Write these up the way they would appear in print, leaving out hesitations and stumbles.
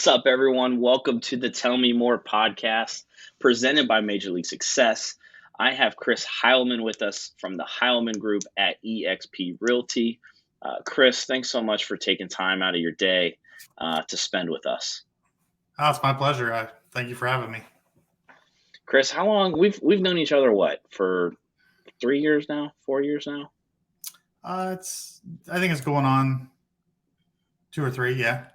What's up, everyone? Welcome to the Tell Me More podcast presented by Major League Success. I have Chris Heilman with us from the Heilman Group at eXp Realty. Chris, thanks so much for taking time out of your day to spend with us. Oh, it's my pleasure. Thank you for having me. Chris, how long we've known each other? For 3 years now? 4 years now? I think it's going on 2 or 3. Yeah.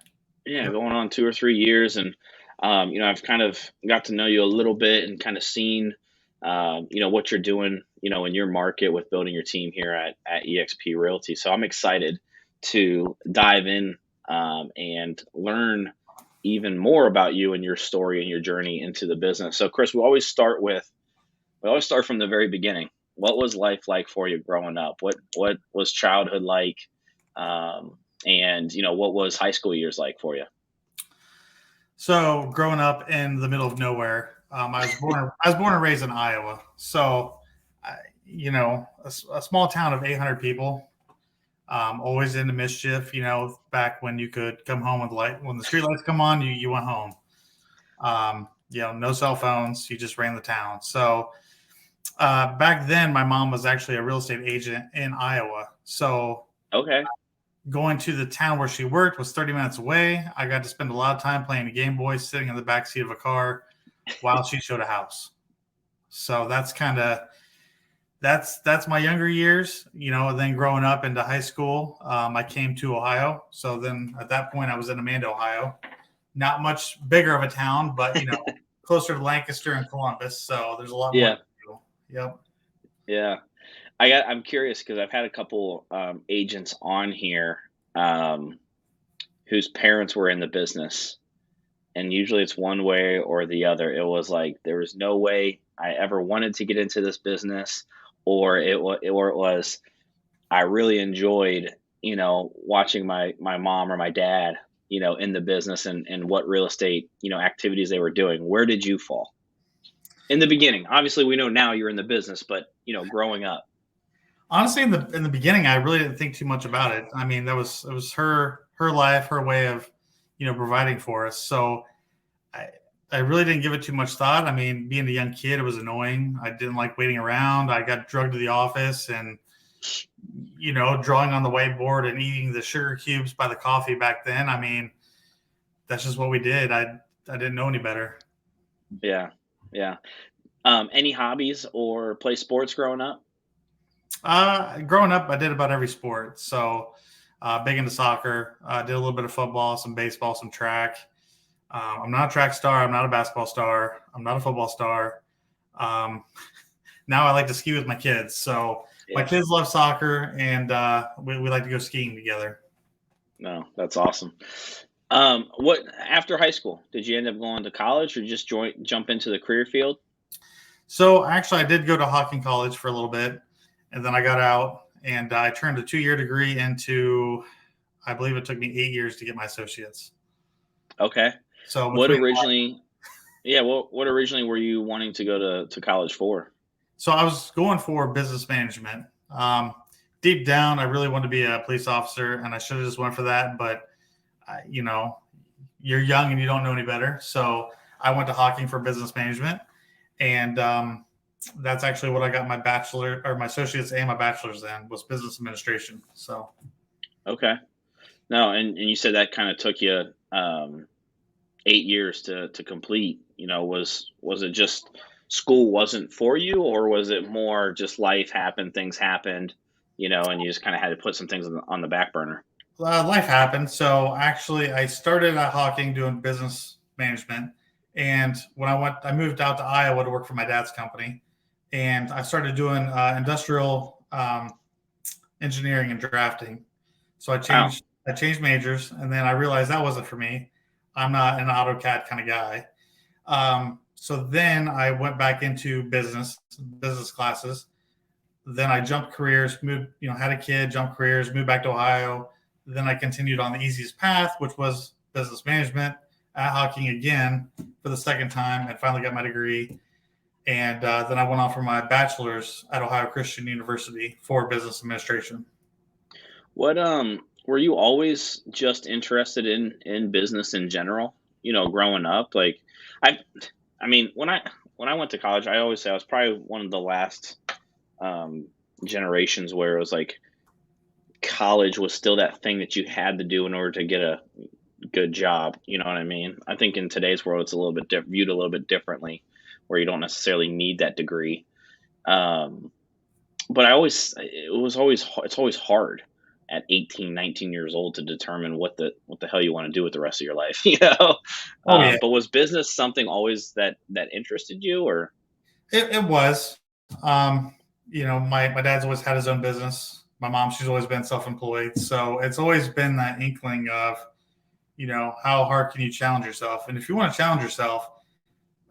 Yeah, Yep. going on 2 or 3 years, and I've kind of got to know you a little bit and kind of seen, what you're doing, in your market with building your team here at eXp Realty. So I'm excited to dive in and learn even more about you and your story and your journey into the business. So, Chris, we always start from the very beginning. What was life like for you growing up? What was childhood like? And what was high school years like for you? So growing up in the middle of nowhere, I was born and raised in Iowa. So, a small town of 800 people, always into mischief. Back when you could come home when the street lights come on, you went home. No cell phones. You just ran the town. So back then, my mom was actually a real estate agent in Iowa. So Okay. going to the town where she worked was 30 minutes away. I got to spend a lot of time playing the Game Boy, sitting in the back seat of a car while she showed a house. So that's my younger years, and then growing up into high school, I came to Ohio. So then at that point I was in Amanda, Ohio, not much bigger of a town, but closer to Lancaster and Columbus. So there's a lot more Yeah. to do. Yep. Yeah. I'm curious because I've had a couple agents on here whose parents were in the business, and usually it's one way or the other. It was like there was no way I ever wanted to get into this business, or it was I really enjoyed watching my mom or my dad in the business and what real estate activities they were doing. Where did you fall in the beginning? Obviously, we know now you're in the business, but growing up. Honestly, in the beginning, I really didn't think too much about it. I mean, it was her life, her way of, providing for us. So I really didn't give it too much thought. I mean, being a young kid, it was annoying. I didn't like waiting around. I got drugged to the office and, drawing on the whiteboard and eating the sugar cubes by the coffee back then. I mean, that's just what we did. I didn't know any better. Yeah. Yeah. Any hobbies or play sports growing up? Growing up, I did about every sport. So big into soccer. Did a little bit of football, some baseball, some track. I'm not a track star. I'm not a basketball star. I'm not a football star. Now I like to ski with my kids. So my kids love soccer, and we like to go skiing together. No, that's awesome. What after high school, did you end up going to college or just jump into the career field? So actually, I did go to Hocking College for a little bit, and then I got out, and I turned a 2-year degree into, I believe it took me 8 years to get my associates. Okay. So What originally were you wanting to go to college for? So I was going for business management. Deep down, I really wanted to be a police officer, and I should have just went for that. But, you're young and you don't know any better. So I went to Hocking for business management. And that's actually what I got my bachelor or my associates and my bachelor's in, was business administration. So. Okay. No, and you said that kind of took you 8 years to complete. Was it just school wasn't for you, or was it more just life happened, things happened, and you just kind of had to put some things on the back burner? Life happened. So actually, I started at Hocking doing business management. And when I moved out to Iowa to work for my dad's company, and I started doing industrial engineering and drafting. So I changed majors, and then I realized that wasn't for me. I'm not an AutoCAD kind of guy. So then I went back into business classes. Then I jumped careers, moved, had a kid, jumped careers, moved back to Ohio. Then I continued on the easiest path, which was business management at Hocking again for the second time, and finally got my degree. And then I went on for my bachelor's at Ohio Christian University for business administration. What were you always just interested in business in general? growing up, like I, I mean, when I went to college, I always say I was probably one of the last um, generations where it was like college was still that thing that you had to do in order to get a good job. You know what I mean? I think in today's world, it's a little bit viewed a little bit differently, where you don't necessarily need that degree. Um, but it's always hard at 18, 19 years old to determine what the hell you want to do with the rest of your life, Oh yeah, But was business something always that interested you, or? it was. Um, my dad's always had his own business. My mom, she's always been self-employed. So it's always been that inkling of, how hard can you challenge yourself? And if you want to challenge yourself,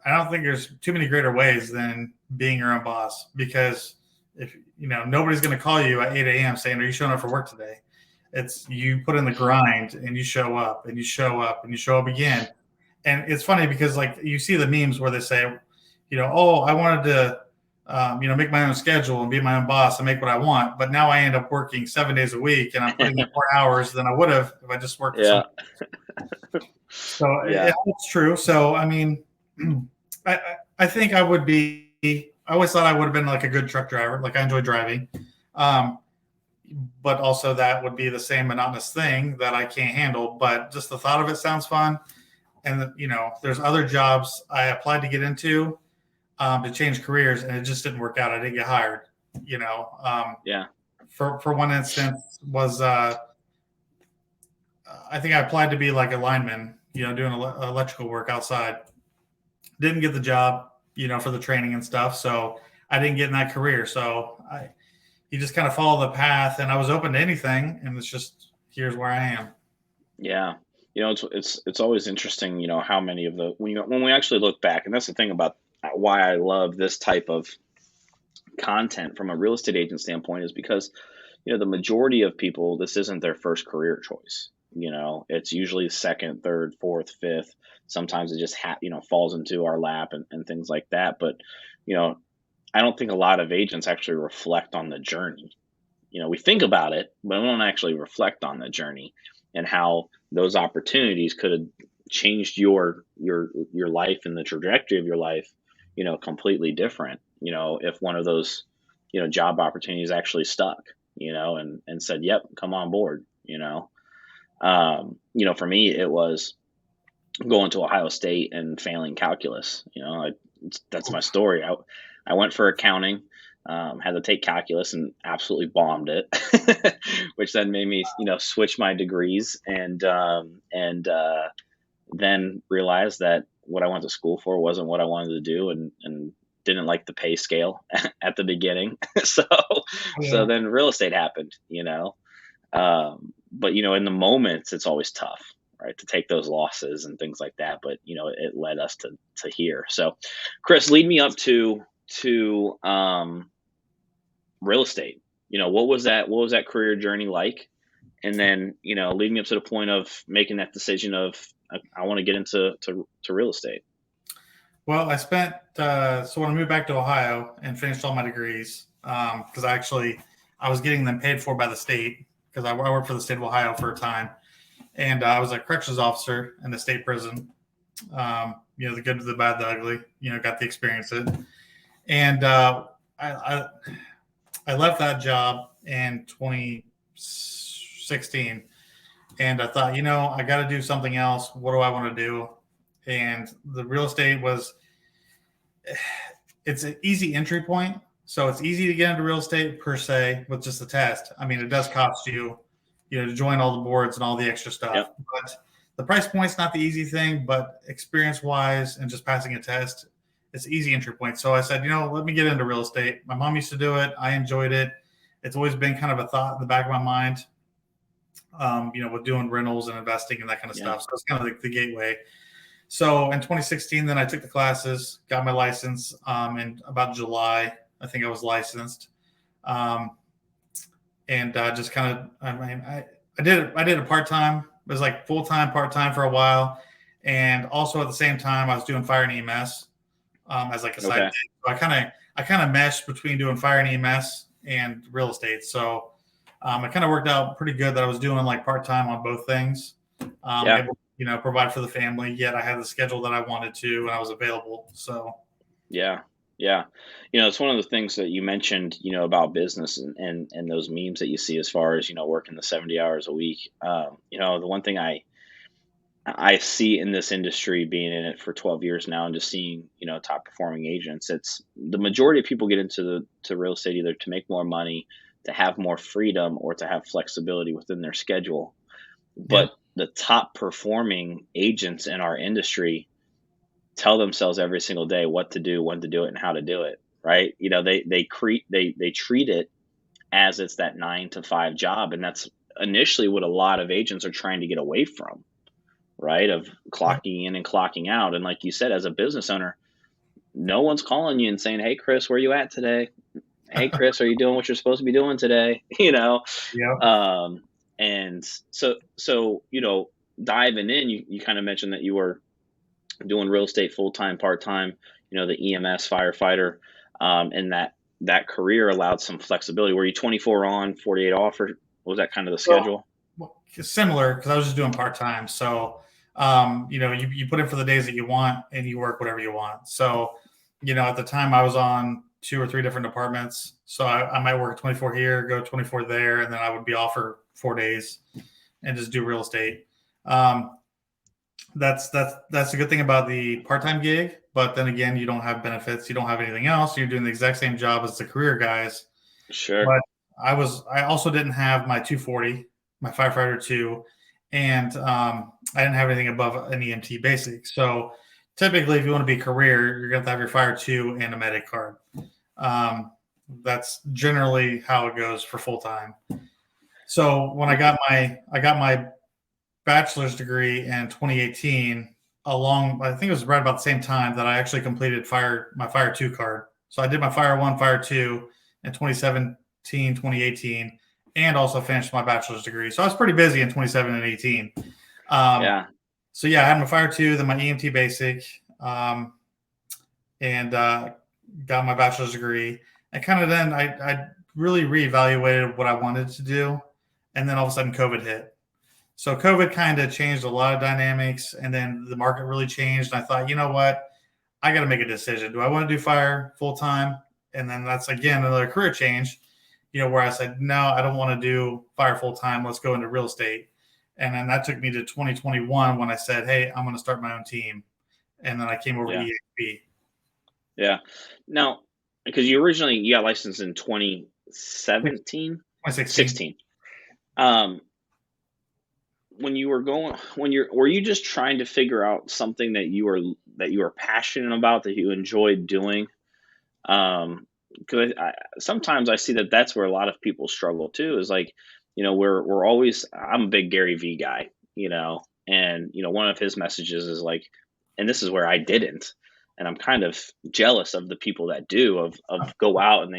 I don't think there's too many greater ways than being your own boss, because if nobody's going to call you at 8 a.m. saying, "Are you showing up for work today?" It's you put in the grind and you show up and you show up and you show up again. And it's funny because like you see the memes where they say, "Oh, I wanted to, make my own schedule and be my own boss and make what I want, but now I end up working 7 days a week and I'm putting in more hours than I would have if I just worked for Yeah, somebody." So yeah, it's true. So I mean, I I think I would be. I always thought I would have been like a good truck driver. Like I enjoy driving, um, but also that would be the same monotonous thing that I can't handle. But just the thought of it sounds fun. And there's other jobs I applied to get into, to change careers, and it just didn't work out. I didn't get hired. You know, yeah, for one instance was I think I applied to be like a lineman. Doing electrical work outside. Didn't get the job. For the training and stuff. So I didn't get in that career. So you just kind of follow the path, and I was open to anything, and it's just here's where I am. yeah. It's always interesting, how many of the when we actually look back, and that's the thing about why I love this type of content from a real estate agent standpoint is because the majority of people, this isn't their first career choice. It's usually second, third, fourth, fifth. Sometimes it just falls into our lap and things like that. But you know I don't think a lot of agents actually reflect on the journey. We think about it, but we don't actually reflect on the journey and how those opportunities could have changed your life and the trajectory of your life, completely different. If one of those, job opportunities actually stuck, and said, "Yep, come on board." For me, it was going to Ohio State and failing calculus. That's my story. I went for accounting, had to take calculus and absolutely bombed it, which then made me, switch my degrees and then realized that what I went to school for wasn't what I wanted to do, and didn't like the pay scale at the beginning. so so Yeah. then real estate happened. But in the moments, it's always tough, right, to take those losses and things like that. But it led us to here. So, Chris, lead me up to real estate. What was that career journey like? And then lead me up to the point of making that decision of I want to get into real estate. Well, I spent so when I moved back to Ohio and finished all my degrees, because I was getting them paid for by the state, because I worked for the state of Ohio for a time, and I was a corrections officer in the state prison. The good, the bad, the ugly. Got to experience it, and I I left that job in 2016, and I thought, I got to do something else. What do I want to do? And the real estate it's an easy entry point. So it's easy to get into real estate per se with just a test. I mean, it does cost you, to join all the boards and all the extra stuff. Yep. But the price point's not the easy thing, but experience wise and just passing a test, it's an easy entry point. So I said, let me get into real estate. My mom used to do it. I enjoyed it. It's always been kind of a thought in the back of my mind, with doing rentals and investing and that kind of stuff. So it's kind of like the gateway. So in 2016, then I took the classes, got my license, in about July. I think I was licensed, and just kind of, I did it part time. It was like full time, part time for a while, and also at the same time I was doing fire and EMS, as like a side Okay. thing. So I kind of meshed between doing fire and EMS and real estate. So it kind of worked out pretty good that I was doing like part time on both things. Yeah. able, provide for the family. Yet I had the schedule that I wanted to, and I was available. So Yeah. Yeah. It's one of the things that you mentioned, about business and those memes that you see as far as, working the 70 hours a week. The one thing I see in this industry, being in it for 12 years now and just seeing, top performing agents, it's the majority of people get to real estate either to make more money, to have more freedom, or to have flexibility within their schedule. yeah, But the top performing agents in our industry tell themselves every single day what to do, when to do it, and how to do it. Right? They treat it as it's that 9 to 5 job, and that's initially what a lot of agents are trying to get away from, right? Of yeah. clocking in and clocking out. And like you said, as a business owner, no one's calling you and saying, "Hey, Chris, where you at today? Hey, Chris, are you doing what you're supposed to be doing today?" Yeah. Um, and so diving in, you kind of mentioned that you were doing real estate full time, part time. The EMS firefighter, and that career allowed some flexibility. Were you 24 on, 48 off, or was that kind of the So schedule? well, similar, because I was just doing part time. So, you put in for the days that you want, and you work whatever you want. So, at the time I was on 2 or 3 different departments. So I might work 24 here, go 24 there, and then I would be off for 4 days and just do real estate. Um, that's a good thing about the part-time gig. But then again, you don't have benefits, you don't have anything else. You're doing the exact same job as the career guys. Sure. But I also didn't have my 240, my firefighter two, and I didn't have anything above an EMT basic. So typically, if you want to be career, you're going to have your fire two and a medic card. Um, that's generally how it goes for full time. So when I got my bachelor's degree in 2018, I think it was right about the same time that I actually completed my fire two card. So I did my fire one, fire two in 2017, 2018, and also finished my bachelor's degree. So I was pretty busy in 27 and 18. Um, Yeah. so yeah, I had my fire two, then my EMT basic, and got my bachelor's degree. And kind of then I really reevaluated what I wanted to do, and then all of a sudden COVID hit. So COVID kind of changed a lot of dynamics, and then the market really changed. And I thought, you know what, I got to make a decision. Do I want to do fire full time? And then that's again another career change, where I said, no, I don't want to do fire full time. Let's go into real estate. And then that took me to 2021 when I said, hey, I'm going to start my own team. And then I came over to Yeah. eXp. Yeah. Now, because you got licensed in 2017, 2016. 16. Um, were you just trying to figure out something that you were passionate about, that you enjoyed doing? Because sometimes I see that that's where a lot of people struggle too. Is like, we're always. I'm a big Gary V guy, and one of his messages is like, and this is where I didn't, and I'm kind of jealous of the people that do of go out and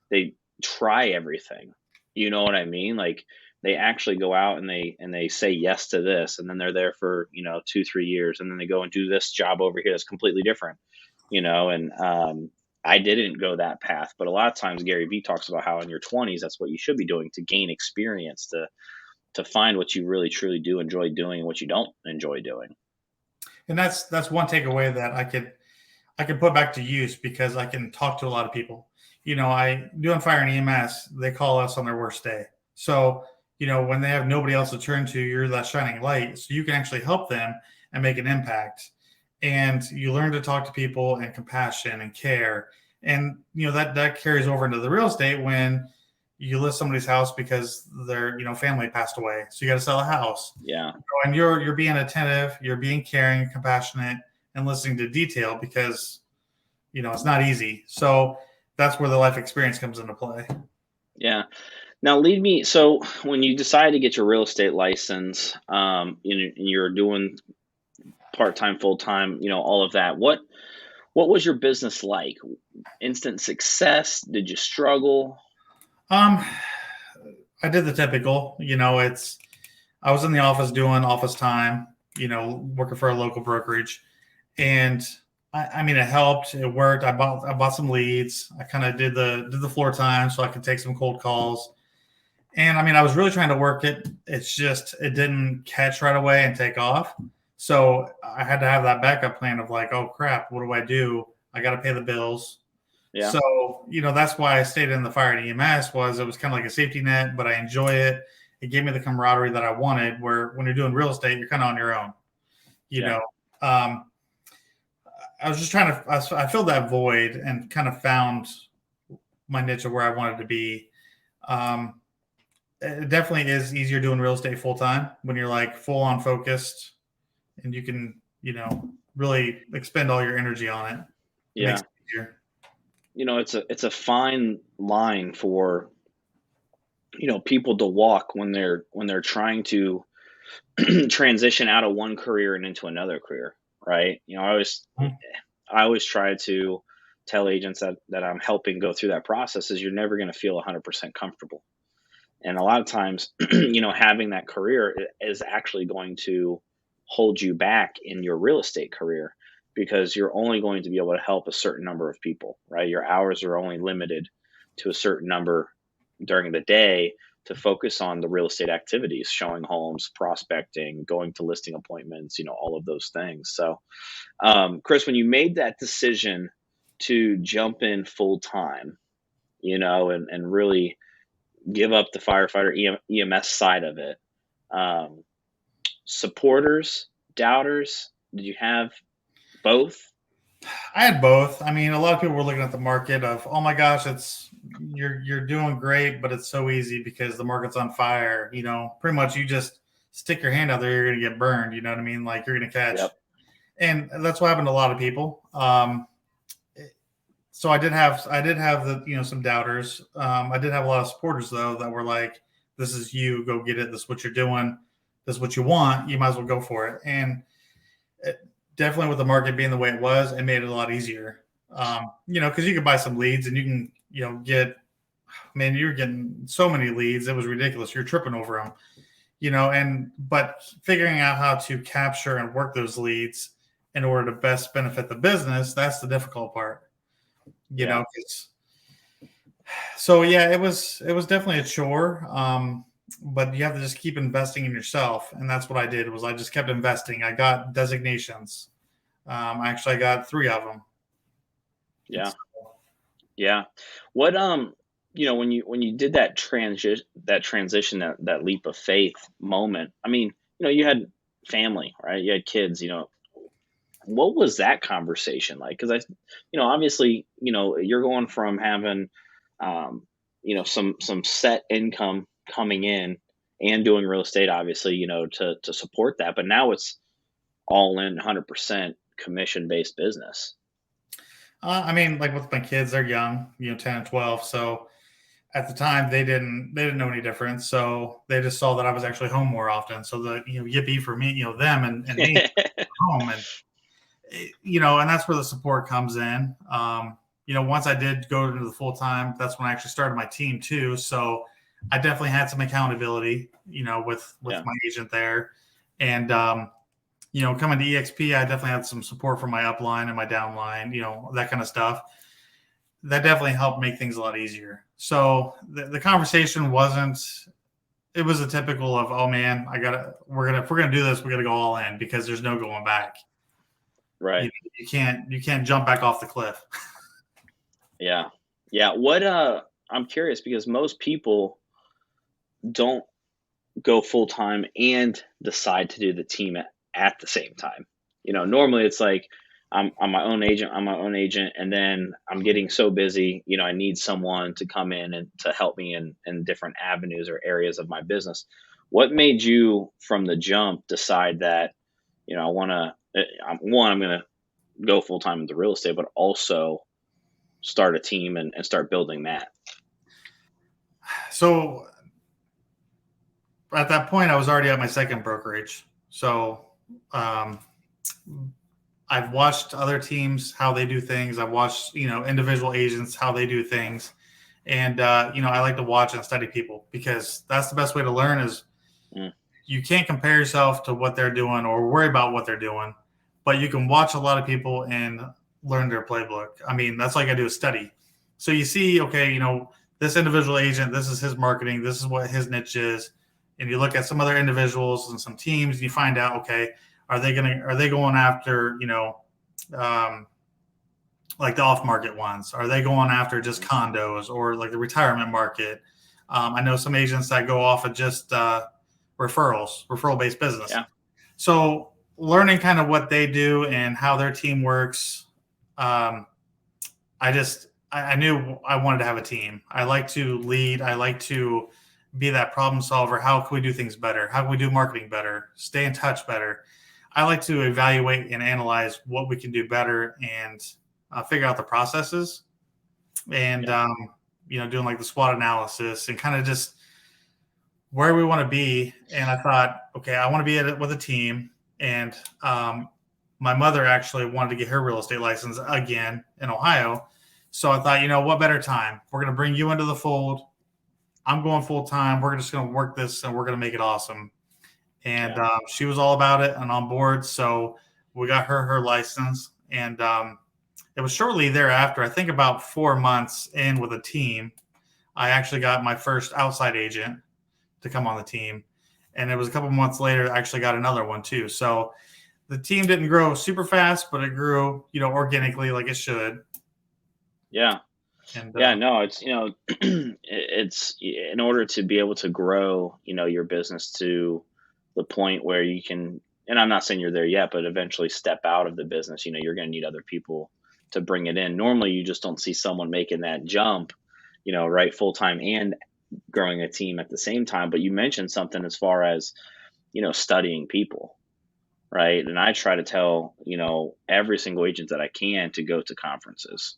they try everything. You know what I mean? Like they actually go out and they say yes to this, and then they're there for 2-3 years, and then they go and do this job over here that's completely different. And I didn't go that path, but a lot of times Gary Vee talks about how in your 20s that's what you should be doing to gain experience, to find what you really truly do enjoy doing and what you don't enjoy doing. And that's one takeaway that I could put back to use, because I can talk to a lot of people. I doing fire and EMS, they call us on their worst day. So, when they have nobody else to turn to, you're that shining light. So you can actually help them and make an impact. And you learn to talk to people and compassion and care. And that carries over into the real estate when you list somebody's house because their family passed away. So you got to sell a house. Yeah. And you're being attentive, you're being caring, compassionate, and listening to detail, because it's not easy. So that's where the life experience comes into play. Yeah. Now lead me. So when you decided to get your real estate license, and you're doing part-time, full-time, all of that, what was your business like? Instant success? Did you struggle? I did the typical, I was in the office doing office time, working for a local brokerage. And I mean, it helped. It worked. I bought some leads. I kind of did the floor time so I could take some cold calls. And I mean, I was really trying to work it. It's just, it didn't catch right away and take off. So I had to have that backup plan of like, oh crap, what do I do? I got to pay the bills. Yeah. So, that's why I stayed in the fire and EMS it was kind of like a safety net, but I enjoy it. It gave me the camaraderie that I wanted, where when you're doing real estate, you're kind of on your own, you Yeah. know. I was just trying to, I filled that void and kind of found my niche of where I wanted to be. It definitely is easier doing real estate full time when you're like full on focused and you can, really expend all your energy on it. It Yeah. makes it easier. It's a fine line for, people to walk when they're trying to transition out of one career and into another career, right? Mhm. I always try to tell agents that I'm helping go through that process is you're never going to feel 100% comfortable. And a lot of times, having that career is actually going to hold you back in your real estate career because you're only going to be able to help a certain number of people, right? Your hours are only limited to a certain number during the day to focus on the real estate activities, showing homes, prospecting, going to listing appointments, all of those things. So, Chris, when you made that decision to jump in full time, and really give up the firefighter EMS side of it. Um, Supporters, doubters, did you have both? I had both. I mean, a lot of people were looking at the market of, oh my gosh, you're doing great, but it's so easy because the market's on fire. Pretty much you just stick your hand out there, you're gonna get burned. You know what I mean? Like you're gonna catch, Yep. and that's what happened to a lot of people. So I did have the some doubters. I did have a lot of supporters though that were like, "This is you, go get it. This is what you're doing. This is what you want. You might as well go for it." And it, definitely with the market being the way it was, it made it a lot easier. Because you could buy some leads and you can get, man, you're getting so many leads, it was ridiculous. You're tripping over them, but figuring out how to capture and work those leads in order to best benefit the business, that's the difficult part. Yeah. So yeah, it was definitely a chore. But you have to just keep investing in yourself, and that's what I did. Was I just kept investing. I got designations. Actually, I got 3 of them. Yeah. Yeah. What when you did that transition, that leap of faith moment, I mean, you had family, right? You had kids, what was that conversation like? Because obviously, you're going from having, some set income coming in and doing real estate, obviously, to support that. But now it's all in 100% commission based business. I mean, like with my kids, they're young, 10 and 12. So at the time, they didn't know any difference. So they just saw that I was actually home more often. So the yippee for me, them and me home, and and that's where the support comes in. Once I did go into the full time, that's when I actually started my team too. So I definitely had some accountability, with Yeah. my agent there, and coming to eXp, I definitely had some support from my upline and my downline, that kind of stuff. That definitely helped make things a lot easier. So the conversation wasn't. It was a typical of, oh man, if we're gonna do this, we gotta go all in because there's no going back. Right. You can't jump back off the cliff. Yeah. Yeah. I'm curious because most people don't go full time and decide to do the team at the same time. Normally it's like I'm my own agent, and then I'm getting so busy, I need someone to come in and to help me in different avenues or areas of my business. What made you from the jump decide that, I want to, I'm going to go full time into real estate, but also start a team and start building that? So at that point, I was already at my second brokerage. So um, I've watched other teams how they do things. I've watched individual agents how they do things, and I like to watch and study people because that's the best way to learn. Is Mm, you can't compare yourself to what they're doing or worry about what they're doing, but you can watch a lot of people and learn their playbook. I mean, that's all you got to do is study. So you see, okay, this individual agent, this is his marketing, this is what his niche is. And you look at some other individuals and some teams, and you find out, okay, are they going after, um, like the off market ones? Are they going after just condos or like the retirement market? I know some agents that go off of just referral based business. Yeah. So learning kind of what they do and how their team works, I knew I wanted to have a team. I like to lead. I like to be that problem solver. How can we do things better? How can we do marketing better? Stay in touch better. I like to evaluate and analyze what we can do better and figure out the processes and, doing like the SWOT analysis and kind of just where we want to be. And I thought, okay, I want to be with a team. And my mother actually wanted to get her real estate license again in Ohio. So I thought, what better time? We're going to bring you into the fold. I'm going full time. We're just going to work this and we're going to make it awesome. And she was all about it and on board. So we got her license. And it was shortly thereafter, I think about 4 months in with a team, I actually got my first outside agent to come on the team. And it was a couple months later, I actually got another one too. So the team didn't grow super fast, but it grew, organically like it should. Yeah. And, no, it's, it's in order to be able to grow, your business to the point where you can, and I'm not saying you're there yet, but eventually step out of the business, you're going to need other people to bring it in. Normally you just don't see someone making that jump, right, full-time and growing a team at the same time. But you mentioned something as far as, studying people, right? And I try to tell, every single agent that I can to go to conferences,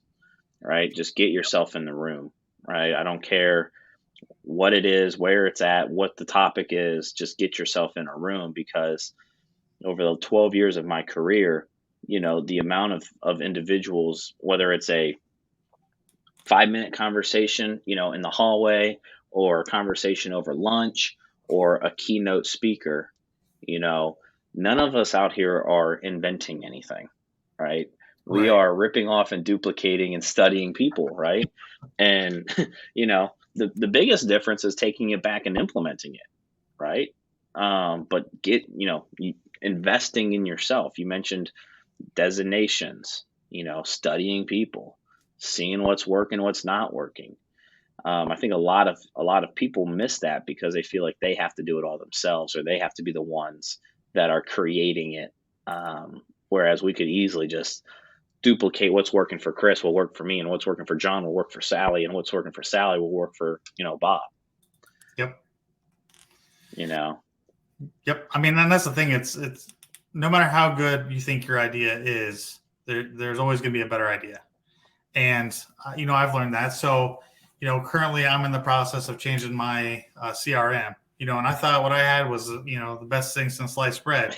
right? Just get yourself in the room, right? I don't care what it is, where it's at, what the topic is, just get yourself in a room, because over the 12 years of my career, the amount of individuals, whether it's a 5-minute conversation, in the hallway, or a conversation over lunch, or a keynote speaker, none of us out here are inventing anything, right? We are ripping off and duplicating and studying people, right? And, the biggest difference is taking it back and implementing it, right? But investing in yourself. You mentioned designations, studying people, seeing what's working, what's not working. I think a lot of people miss that because they feel like they have to do it all themselves, or they have to be the ones that are creating it. Whereas we could easily just duplicate what's working for Chris will work for me, and what's working for John will work for Sally, and what's working for Sally will work for, Bob. Yep. Yep. I mean, and that's the thing. It's no matter how good you think your idea is, there's always going to be a better idea. And, I've learned that. So, currently I'm in the process of changing my CRM, and I thought what I had was, the best thing since sliced bread.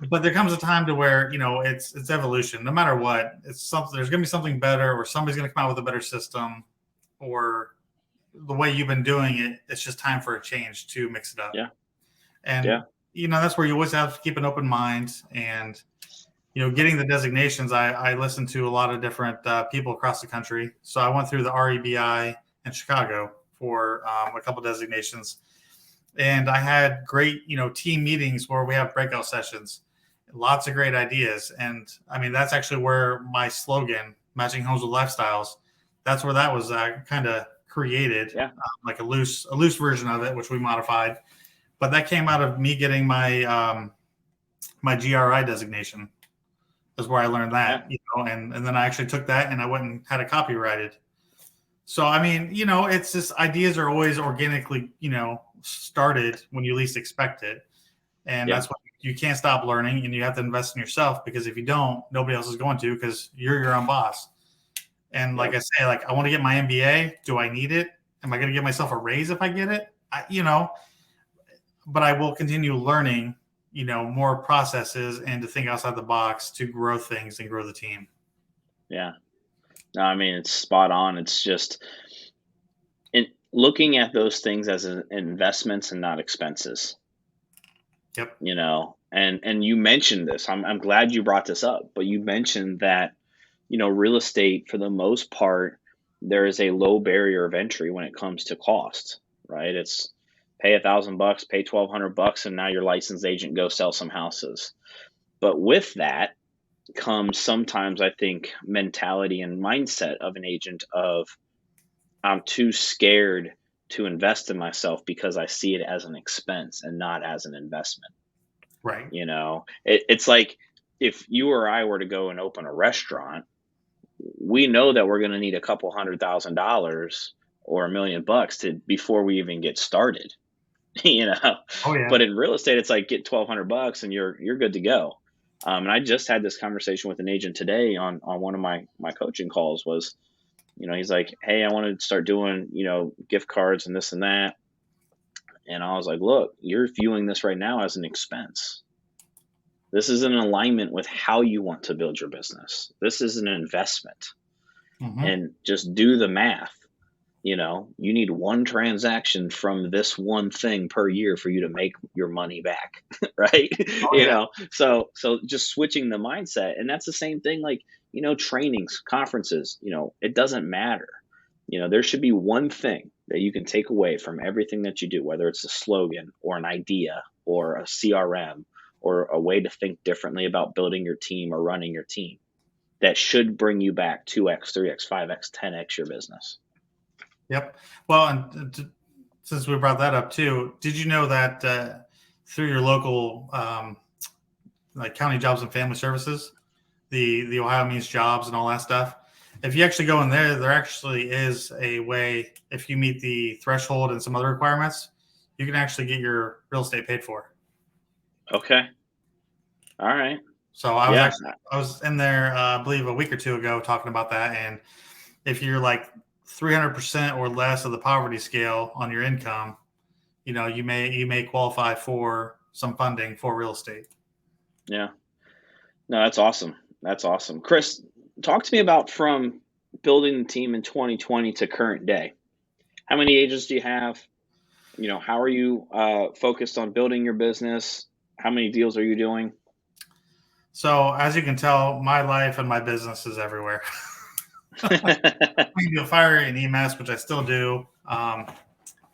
But there comes a time to where, it's evolution. No matter what, it's something. There's going to be something better, or somebody's going to come out with a better system, or the way you've been doing it. It's just time for a change to mix it up. Yeah. And that's where you always have to keep an open mind. And getting the designations, I listened to a lot of different people across the country. So I went through the REBI in Chicago for a couple designations, and I had great team meetings where we have breakout sessions. Lots of great ideas. And I mean, that's actually where my slogan, matching homes with lifestyles, that's where that was kind of created. Like a loose version of it, which we modified. But that came out of me getting my my GRI designation. Is where I learned that, and then I actually took that and I went and had it copyrighted. So, I mean, it's just ideas are always organically, started when you least expect it. And that's why you can't stop learning, and you have to invest in yourself, because if you don't, nobody else is going to, because you're your own boss. And like I say, like, I want to get my MBA. Do I need it? Am I going to give myself a raise if I get it? But I will continue learning, more processes and to think outside the box to grow things and grow the team. Yeah. No, I mean, it's spot on. It's just looking at those things as investments and not expenses. Yep. And you mentioned this. I'm glad you brought this up, but you mentioned that, real estate for the most part there is a low barrier of entry when it comes to cost, right? It's pay $1,000, pay $1,200, and now your licensed agent go sell some houses. But with that comes sometimes, I think, mentality and mindset of an agent of I'm too scared to invest in myself because I see it as an expense and not as an investment. Right. It's like if you or I were to go and open a restaurant, we know that we're going to need a couple $100,000 or $1,000,000 to before we even get started. you know. Oh yeah. But in real estate, it's like get $1,200 and you're good to go. And I just had this conversation with an agent today on one of my coaching calls. Was he's like, hey, I wanted to start doing gift cards and this and that. And I was like, look, you're viewing this right now as an expense. This is in alignment with how you want to build your business. This is an investment. And just do the math. You need one transaction from this one thing per year for you to make your money back, right? Oh yeah. So just switching the mindset, and that's the same thing. Like trainings, conferences. It doesn't matter. There should be one thing that you can take away from everything that you do, whether it's a slogan or an idea or a CRM or a way to think differently about building your team or running your team, that should bring you back 2x, 3x, 5x, 10x your business. Yep. Well, and since we brought that up too, did you know that through your local like county jobs and family services, the Ohio Means Jobs and all that stuff, if you actually go in there actually is a way, if you meet the threshold and some other requirements, you can actually get your real estate paid for. Okay. All right. So I was in there, I believe a week or two ago talking about that. And if you're like 300% or less of the poverty scale on your income, you may qualify for some funding for real estate. Yeah. No, that's awesome. That's awesome. Chris, talk to me about from building the team in 2020 to current day. How many agents do you have? How are you focused on building your business? How many deals are you doing? So as you can tell, my life and my business is everywhere. We do fire and EMS, which I still do.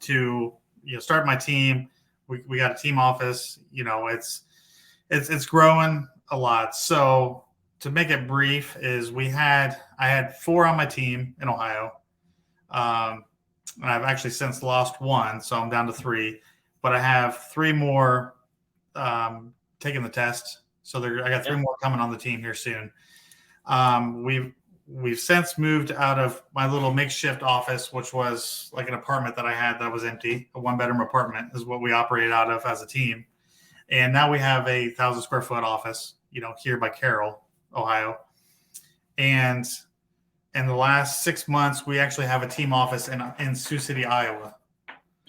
To start my team, we got a team office. It's growing a lot. So to make it brief, is I had 4 on my team in Ohio. And I've actually since lost 1, so I'm down to 3. But I have 3 more taking the test. So I got 3 more coming on the team here soon. We've since moved out of my little makeshift office, which was like an apartment that I had that was empty. A 1-bedroom apartment is what we operated out of as a team. And now we have a 1,000 square foot office, here by Carroll, Ohio. And in the last 6 months, we actually have a team office in Sioux City, Iowa.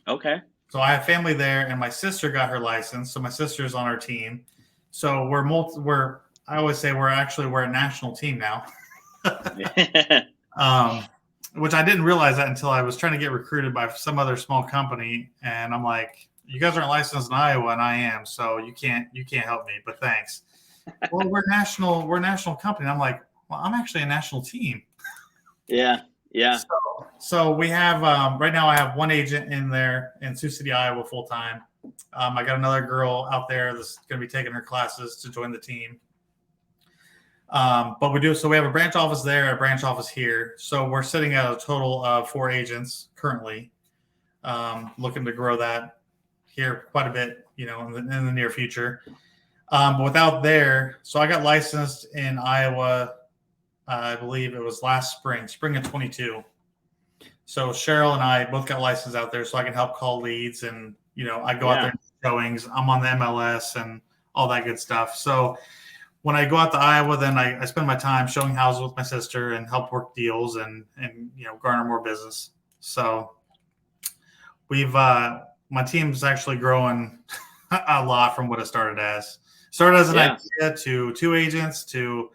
Okay. So I have family there, and my sister got her license. So my sister's on our team. So I always say we're a national team now. Which I didn't realize that until I was trying to get recruited by some other small company, and I'm like, you guys aren't licensed in Iowa, and I am, so you can't help me, but thanks. Well, we're a national company. And I'm like, well, I'm actually a national team. Yeah. So we have right now I have 1 agent in there in Sioux City, Iowa, full time. I got another girl out there that's going to be taking her classes to join the team. But we have a branch office there, a branch office here. So we're sitting at a total of 4 agents currently, looking to grow that here quite a bit, in the near future. But without there, so I got licensed in Iowa, I believe it was last spring of 22. So Cheryl and I both got licensed out there, so I can help call leads, and I go out there and showings. I'm on the MLS and all that good stuff. So when I go out to Iowa, then I spend my time showing houses with my sister and help work deals and garner more business. So my team's actually growing a lot from what it started as. Started as an idea to 2 agents to,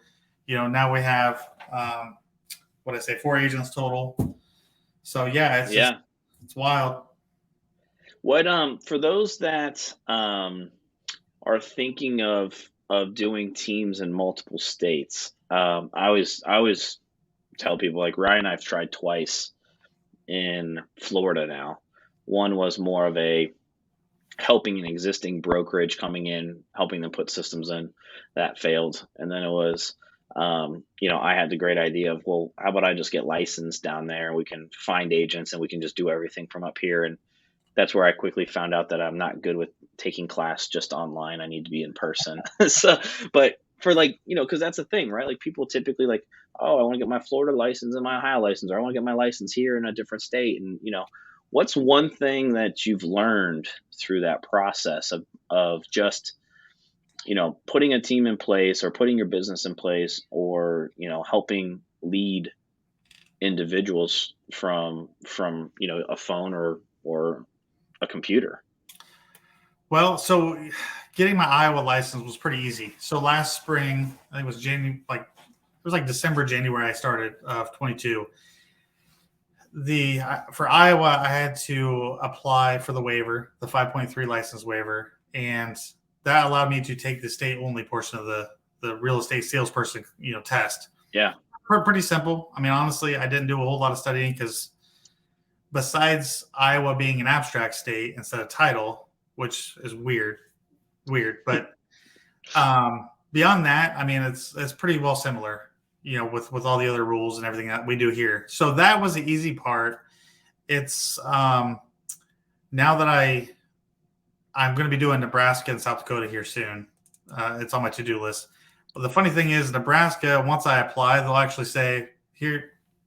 now we have 4 agents total. So it's wild. What for those that are thinking of doing teams in multiple states, I always tell people, like Ryan and I've tried twice in Florida now. One was more of a helping an existing brokerage coming in, helping them put systems in. That failed. And then it was, I had the great idea of, well, how about I just get licensed down there? We can find agents and we can just do everything from up here. And that's where I quickly found out that I'm not good with taking class just online. I need to be in person. So, but for like, because that's the thing, right? Like people typically like, oh, I want to get my Florida license and my Ohio license, or I want to get my license here in a different state. And, what's one thing that you've learned through that process of just, putting a team in place or putting your business in place or, helping lead individuals from, a phone or a computer? Well, so getting my Iowa license was pretty easy. So last spring, I think it was December, January I started of 22. For Iowa, I had to apply for the waiver, the 5.3 license waiver, and that allowed me to take the state only portion of the real estate salesperson, test. Yeah. Pretty simple. I mean, honestly, I didn't do a whole lot of studying because besides Iowa being an abstract state instead of title, which is weird, but beyond that, I mean, it's pretty well similar, with all the other rules and everything that we do here. So that was the easy part. It's now that I'm going to be doing Nebraska and South Dakota here soon. It's on my to-do list. But the funny thing is, Nebraska, once I apply, they'll actually say, here's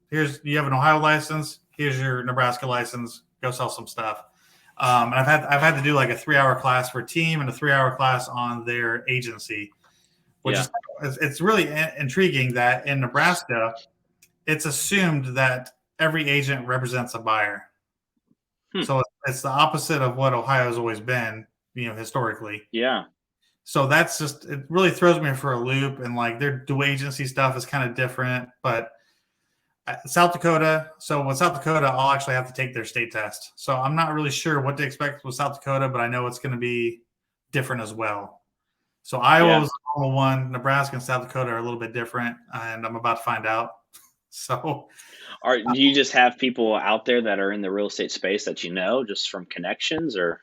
you have an Ohio license. Here's your Nebraska license. Go sell some stuff. And I've had to do like a 3-hour class for a team and a 3-hour class on their agency, which is it's really intriguing that in Nebraska, it's assumed that every agent represents a buyer. So it's the opposite of what Ohio has always been, historically. Yeah. So it really throws me for a loop, and like their dual agency stuff is kind of different, but South Dakota. So with South Dakota, I'll actually have to take their state test. So I'm not really sure what to expect with South Dakota, but I know it's going to be different as well. So Iowa was the normal one. Nebraska and South Dakota are a little bit different, and I'm about to find out. So, do you just have people out there that are in the real estate space that just from connections, or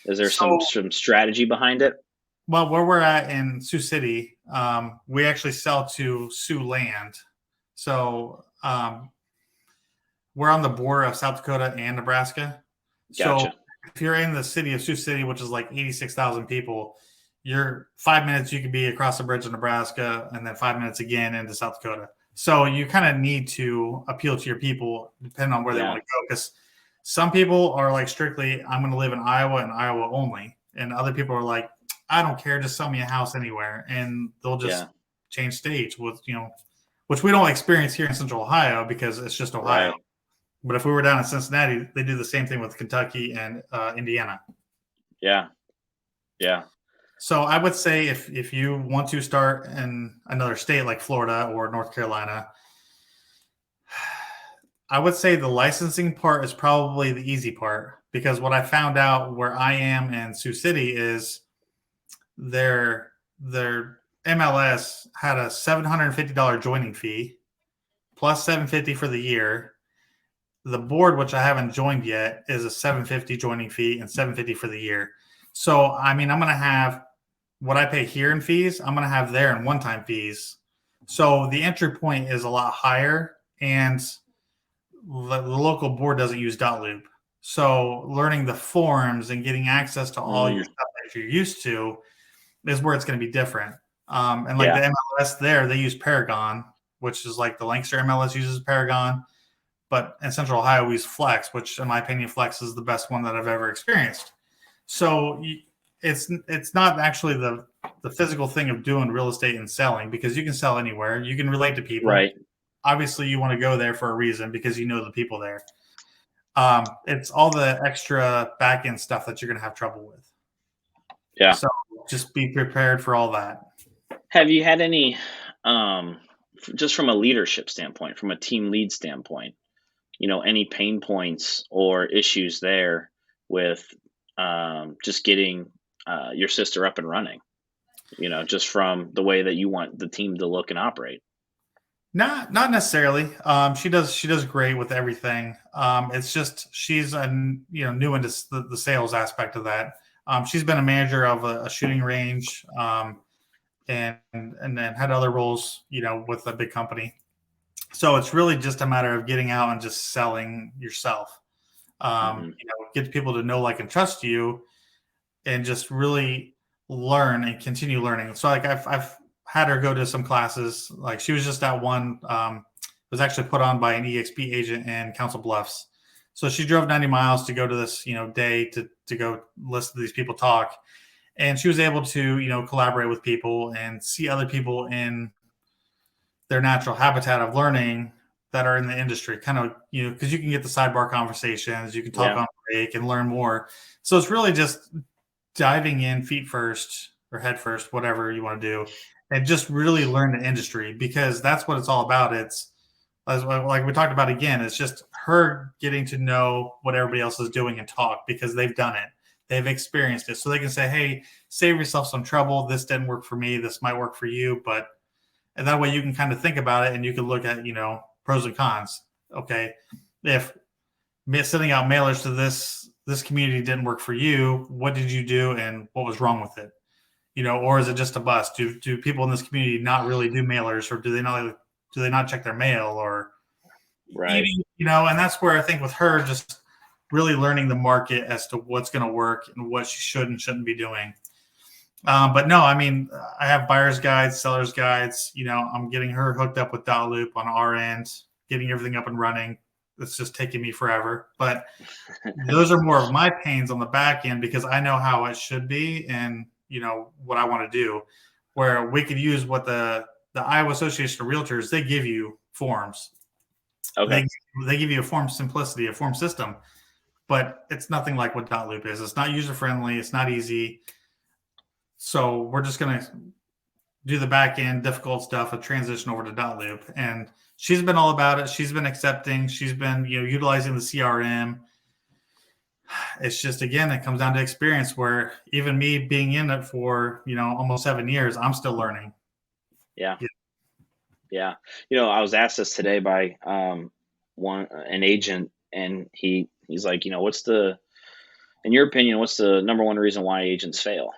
is there some strategy behind it? Well, where we're at in Sioux City, we actually sell to Sioux land. So we're on the border of South Dakota and Nebraska. Gotcha. So if you're in the city of Sioux City, which is like 86,000 people, you're 5 minutes, you could be across the bridge in Nebraska, and then 5 minutes again into South Dakota. So you kind of need to appeal to your people depending on where they want to go. Because some people are like strictly, I'm going to live in Iowa and Iowa only. And other people are like, I don't care, just sell me a house anywhere. And they'll just change states with, which we don't experience here in Central Ohio because it's just Ohio. Right. But if we were down in Cincinnati, they do the same thing with Kentucky and Indiana. Yeah. Yeah. So I would say if you want to start in another state like Florida or North Carolina, I would say the licensing part is probably the easy part, because what I found out where I am in Sioux City is their MLS had a $750 joining fee plus $750 for the year. The board, which I haven't joined yet, is a $750 joining fee and $750 for the year. So, I mean, I'm going to have what I pay here in fees, I'm going to have there in one-time fees. So the entry point is a lot higher, and the local board doesn't use .loop. So learning the forms and getting access to all your stuff that you're used to is where it's going to be different. And like the MLS there, they use Paragon, which is like the Lancaster MLS uses Paragon. But in Central Ohio, we use Flex, which in my opinion, Flex is the best one that I've ever experienced. So it's not actually the physical thing of doing real estate and selling, because you can sell anywhere. You can relate to people. Right. Obviously, you want to go there for a reason because you know the people there. It's all the extra back end stuff that you're going to have trouble with. Yeah. So just be prepared for all that. Have you had any, just from a leadership standpoint, from a team lead standpoint, any pain points or issues there with just getting your sister up and running, just from the way that you want the team to look and operate? Not necessarily. She does great with everything. It's just she's new into the sales aspect of that. She's been a manager of a shooting range, and then had other roles, with a big company. So it's really just a matter of getting out and just selling yourself. Hmm. Get people to know, like, and trust you, and just really learn and continue learning. So, like, I've had her go to some classes. Like, she was just at one. It was actually put on by an eXp agent in Council Bluffs. So she drove 90 miles to go to this, day to go listen to these people talk, and she was able to, collaborate with people and see other people in their natural habitat of learning that are in the industry, kind of, because you can get the sidebar conversations, you can talk Yeah. on break and learn more. So it's really just diving in feet first or head first, whatever you want to do, and just really learn the industry, because that's what it's all about. It's, like we talked about again, it's just her getting to know what everybody else is doing and talk, because they've done it. They've experienced it. So they can say, hey, save yourself some trouble. This didn't work for me. This might work for you. And that way you can kind of think about it, and you can look at, pros and cons. Okay. If sending out mailers to this community didn't work for you, what did you do and what was wrong with it? Or is it just a bust? Do people in this community not really do mailers, or do they not check their mail, or Right. and that's where I think with her, just really learning the market as to what's going to work and what she should and shouldn't be doing. But no, I mean, I have buyer's guides, seller's guides. I'm getting her hooked up with Dotloop on our end, getting everything up and running. It's just taking me forever. But those are more of my pains on the back end, because I know how it should be, and what I want to do. Where we could use what the Iowa Association of Realtors, they give you forms. Okay. They give you a form simplicity, a form system, but it's nothing like what Dotloop is. It's not user friendly. It's not easy. So we're just gonna do the back end difficult stuff, a transition over to Dotloop. And she's been all about it. She's been accepting. She's been, utilizing the CRM. It's just, again, it comes down to experience, where even me being in it for, almost 7 years, I'm still learning. Yeah. Yeah. Yeah. I was asked this today by an agent, and he's like, in your opinion, what's the number one reason why agents fail?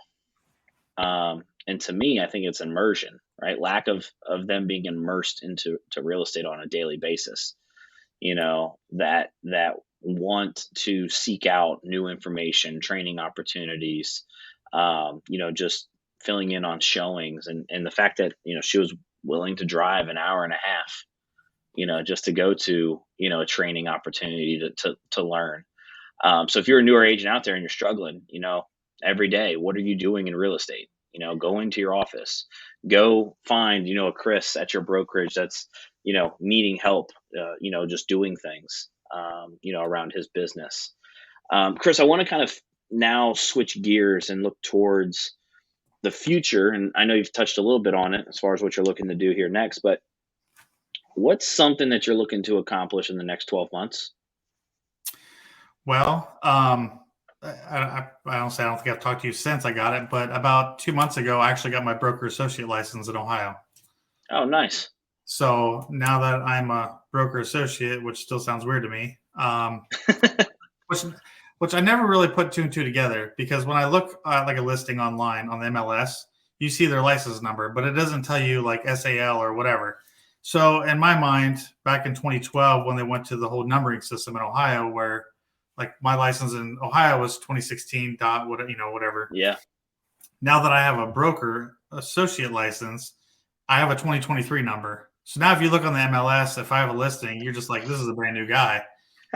And to me, I think it's immersion, right? Lack of them being immersed into real estate on a daily basis. That want to seek out new information, training opportunities, just filling in on showings, and the fact that she was willing to drive an hour and a half, just to go to a training opportunity to learn. So if you're a newer agent out there and you're struggling, every day, what are you doing in real estate? Going to your office, go find, a Chris at your brokerage that's, needing help, just doing things, around his business. Chris, I want to kind of now switch gears and look towards the future. And I know you've touched a little bit on it as far as what you're looking to do here next, but what's something that you're looking to accomplish in the next 12 months? Well, I don't think I've talked to you since I got it, but about 2 months ago, I actually got my broker associate license in Ohio. Oh, nice. So now that I'm a broker associate, which still sounds weird to me, which which I never really put two and two together, because when I look at like a listing online on the MLS, you see their license number, but it doesn't tell you like SAL or whatever. So in my mind, back in 2012, when they went to the whole numbering system in Ohio, where like my license in Ohio was 2016 dot whatever. Yeah. Now that I have a broker associate license, I have a 2023 number. So now if you look on the MLS, if I have a listing, you're just like, this is a brand new guy,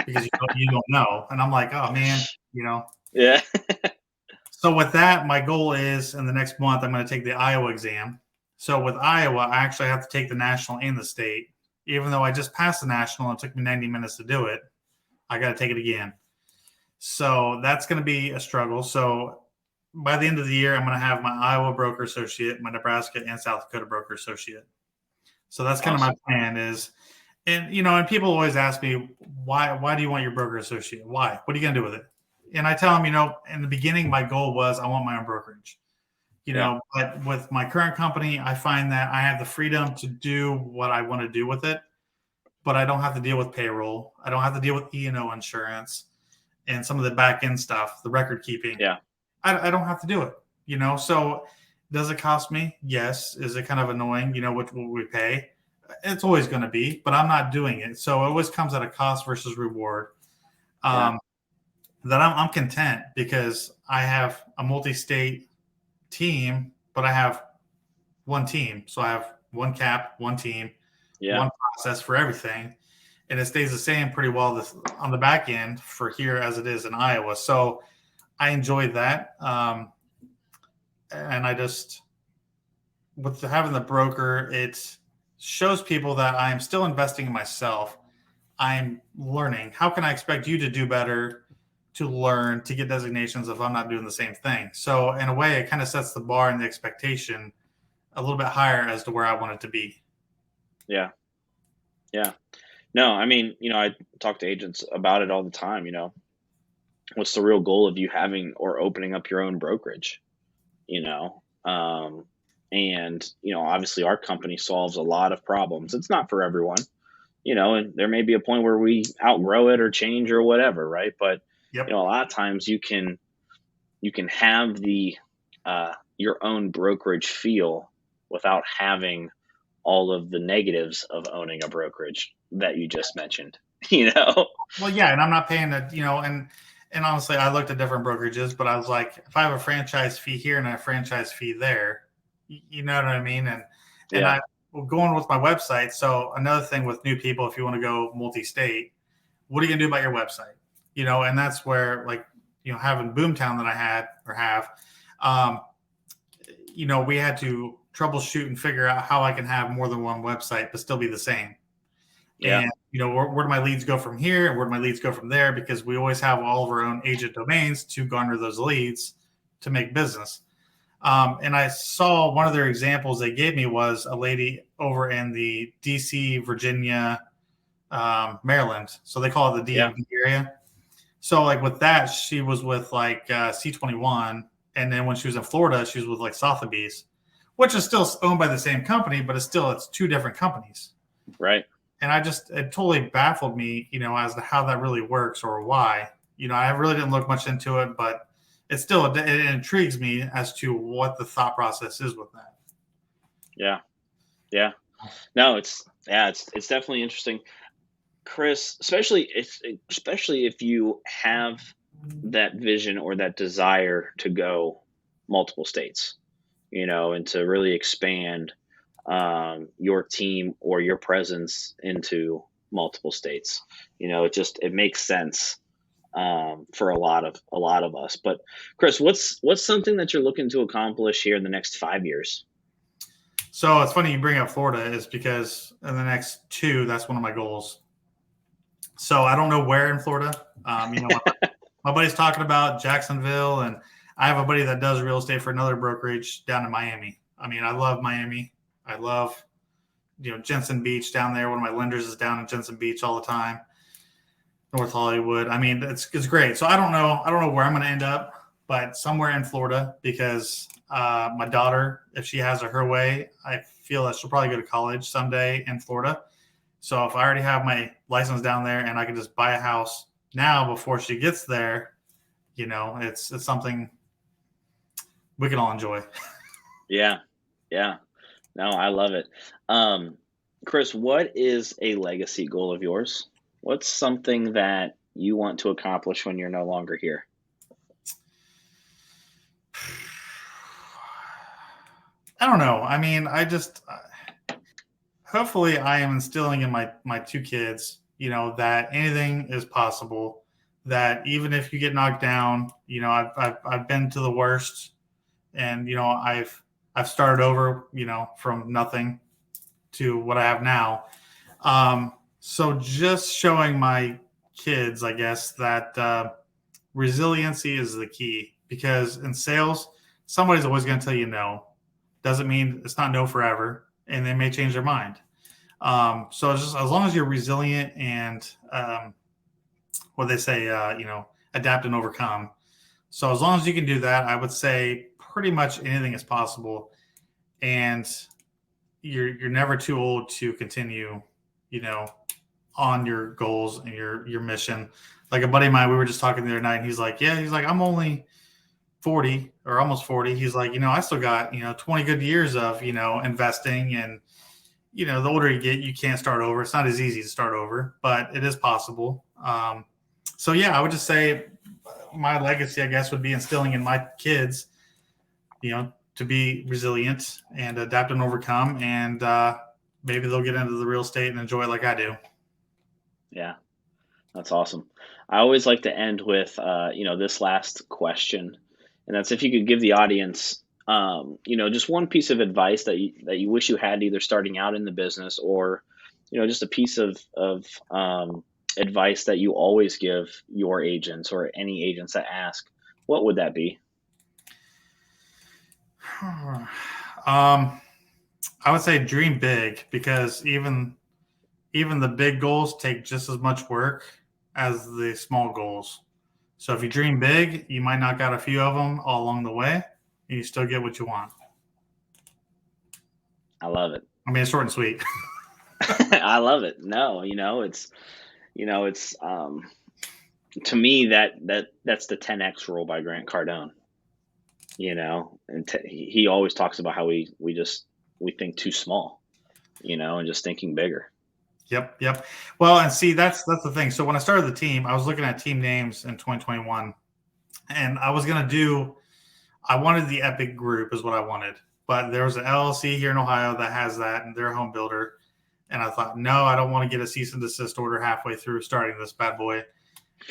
because you don't know. And I'm like, oh man. Yeah. So with that, my goal is in the next month, I'm going to take the Iowa exam. So with Iowa, I actually have to take the national and the state. Even though I just passed the national, it took me 90 minutes to do it. I got to take it again. So that's going to be a struggle. So by the end of the year, I'm going to have my Iowa broker associate, my Nebraska and South Dakota broker associate. So that's kind of my plan is, and people always ask me, why do you want your broker associate? Why? What are you going to do with it? And I tell them, in the beginning, my goal was I want my own brokerage. Yeah. But with my current company, I find that I have the freedom to do what I want to do with it, but I don't have to deal with payroll. I don't have to deal with E&O insurance and some of the back end stuff, the record keeping. Yeah. I don't have to do it, So does it cost me? Yes. Is it kind of annoying, what we pay? It's always going to be, but I'm not doing it. So it always comes at a cost versus reward. Yeah. That I'm content because I have a multi-state team, but I have one team. So I have one cap, one team, Yeah. one process for everything. And it stays the same pretty well on the back end for here as it is in Iowa. So I enjoy that. And I just, with having the broker, it shows people that I'm still investing in myself. I'm learning. How can I expect you to do better, to learn, to get designations if I'm not doing the same thing? So in a way, it kind of sets the bar and the expectation a little bit higher as to where I want it to be. Yeah. Yeah. No, I mean, I talk to agents about it all the time. What's the real goal of you having or opening up your own brokerage? You know, and obviously our company solves a lot of problems. It's not for everyone, and there may be a point where we outgrow it or change or whatever, right? But Yep. a lot of times you can have the your own brokerage feel without having all of the negatives of owning a brokerage that you just mentioned. Well, yeah, and I'm not paying the, and honestly, I looked at different brokerages, but I was like, if I have a franchise fee here and a franchise fee there, you know what I mean? And Yeah. going with my website. So another thing with new people, if you want to go multi-state, what are you gonna do about your website? And that's where having Boomtown that I had or have, we had to troubleshoot and figure out how I can have more than one website but still be the same. Yeah. And where do my leads go from here and where do my leads go from there? Because we always have all of our own agent domains to garner those leads to make business. And I saw one of their examples they gave me was a lady over in the DC, Virginia, Maryland. So they call it the DMV area. So like with that, she was with like C21. And then when she was in Florida, she was with like Sotheby's, which is still owned by the same company, but it's two different companies. Right. And it totally baffled me, as to how that really works or why. I really didn't look much into it, but it intrigues me as to what the thought process is with that. Yeah. Yeah. No, it's definitely interesting, Chris, especially if you have that vision or that desire to go multiple states, and to really expand your team or your presence into multiple states. It makes sense for a lot of us. But Chris, what's something that you're looking to accomplish here in the next 5 years? So it's funny you bring up Florida is because in the next 2, that's one of my goals. So I don't know where in Florida. My buddy's talking about Jacksonville, and I have a buddy that does real estate for another brokerage down in Miami. I mean, I love Miami. I love, Jensen Beach down there. One of my lenders is down in Jensen Beach all the time. North Hollywood. I mean, it's great. So I don't know where I'm going to end up, but somewhere in Florida because my daughter, if she has it her way, I feel that she'll probably go to college someday in Florida. So if I already have my license down there and I can just buy a house now before she gets there, it's something we can all enjoy. Yeah. Yeah. No, I love it. Chris, what is a legacy goal of yours? What's something that you want to accomplish when you're no longer here? I don't know. I mean, hopefully I am instilling in my 2 kids, that anything is possible, that even if you get knocked down, I've been to the worst and, I've started over, from nothing to what I have now. So just showing my kids, I guess, that resiliency is the key because in sales, somebody's always going to tell you no. Doesn't mean it's not no forever, and they may change their mind. So just as long as you're resilient and what they say, adapt and overcome. So as long as you can do that, I would say pretty much anything is possible, and you're never too old to continue, on your goals and your mission. Like a buddy of mine, we were just talking the other night, and he's like, I'm only 40 or almost 40. He's like, I still got, 20 good years of, investing. And, the older you get, you can't start over. It's not as easy to start over, but it is possible. So yeah, I would just say my legacy, I guess, would be instilling in my kids, to be resilient and adapt and overcome. And maybe they'll get into the real estate and enjoy it like I do. Yeah, that's awesome. I always like to end with, this last question, and that's if you could give the audience, just one piece of advice that you wish you had either starting out in the business or, just a piece of advice that you always give your agents or any agents that ask. What would that be? I would say dream big, because even the big goals take just as much work as the small goals. So if you dream big, you might knock out a few of them all along the way, and you still get what you want. I love it. I mean, it's short and sweet. I love it. No, it's to me that's the 10x rule by Grant Cardone. And he always talks about how we think too small, and just thinking bigger. Yep. Well, and see, that's the thing. So when I started the team, I was looking at team names in 2021, and I wanted the Epic Group is what I wanted, but there was an LLC here in Ohio that has that, and they're a home builder. And I thought, no, I don't want to get a cease and desist order halfway through starting this bad boy.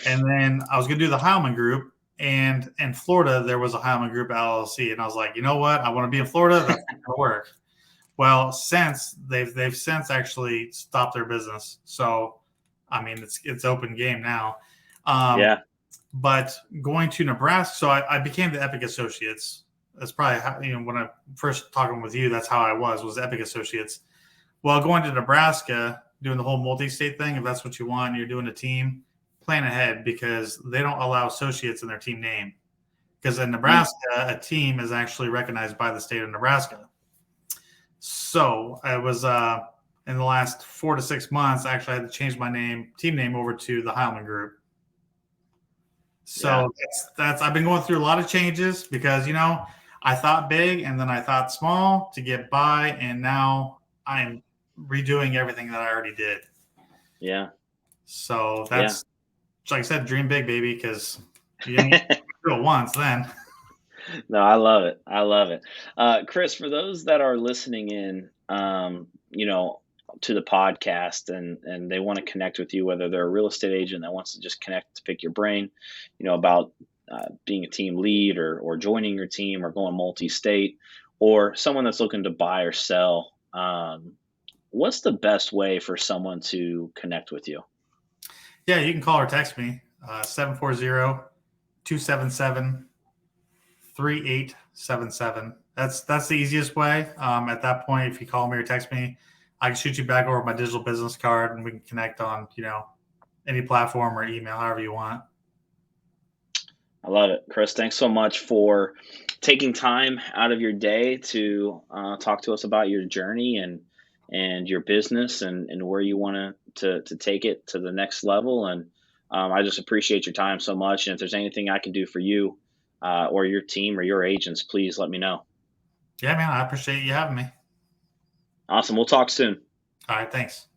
And then I was going to do the Heilman Group, and in Florida there was a Heilman Group LLC, and I was like, you know what? I want to be in Florida. That's not going to work. Well, since they've since actually stopped their business, so I mean it's open game now. Yeah. But going to Nebraska, so I became the Epic Associates. That's probably how, when I first talking with you, that's how I was Epic Associates. Well, going to Nebraska, doing the whole multi-state thing, if that's what you want, you're doing a team, plan ahead, because they don't allow associates in their team name. Because in Nebraska, a team is actually recognized by the state of Nebraska. So I was in the last 4 to 6 months, actually I had to change my team name over to the Heilman Group. So that's I've been going through a lot of changes because, I thought big and then I thought small to get by, and now I'm redoing everything that I already did. Yeah. So that's, like I said, dream big, baby, because you only do it once then. No, I love it. Chris, for those that are listening in, to the podcast and they want to connect with you, whether they're a real estate agent that wants to just connect to pick your brain, about being a team lead or joining your team or going multi-state, or someone that's looking to buy or sell, what's the best way for someone to connect with you? Yeah, you can call or text me, 740-277-3877. That's the easiest way. At that point, if you call me or text me, I can shoot you back over my digital business card, and we can connect on, any platform or email, however you want. I love it. Chris, thanks so much for taking time out of your day to talk to us about your journey and your business and where you want to take it to the next level. And I just appreciate your time so much. And if there's anything I can do for you or your team or your agents, please let me know. Yeah, man, I appreciate you having me. Awesome. We'll talk soon. All right, thanks.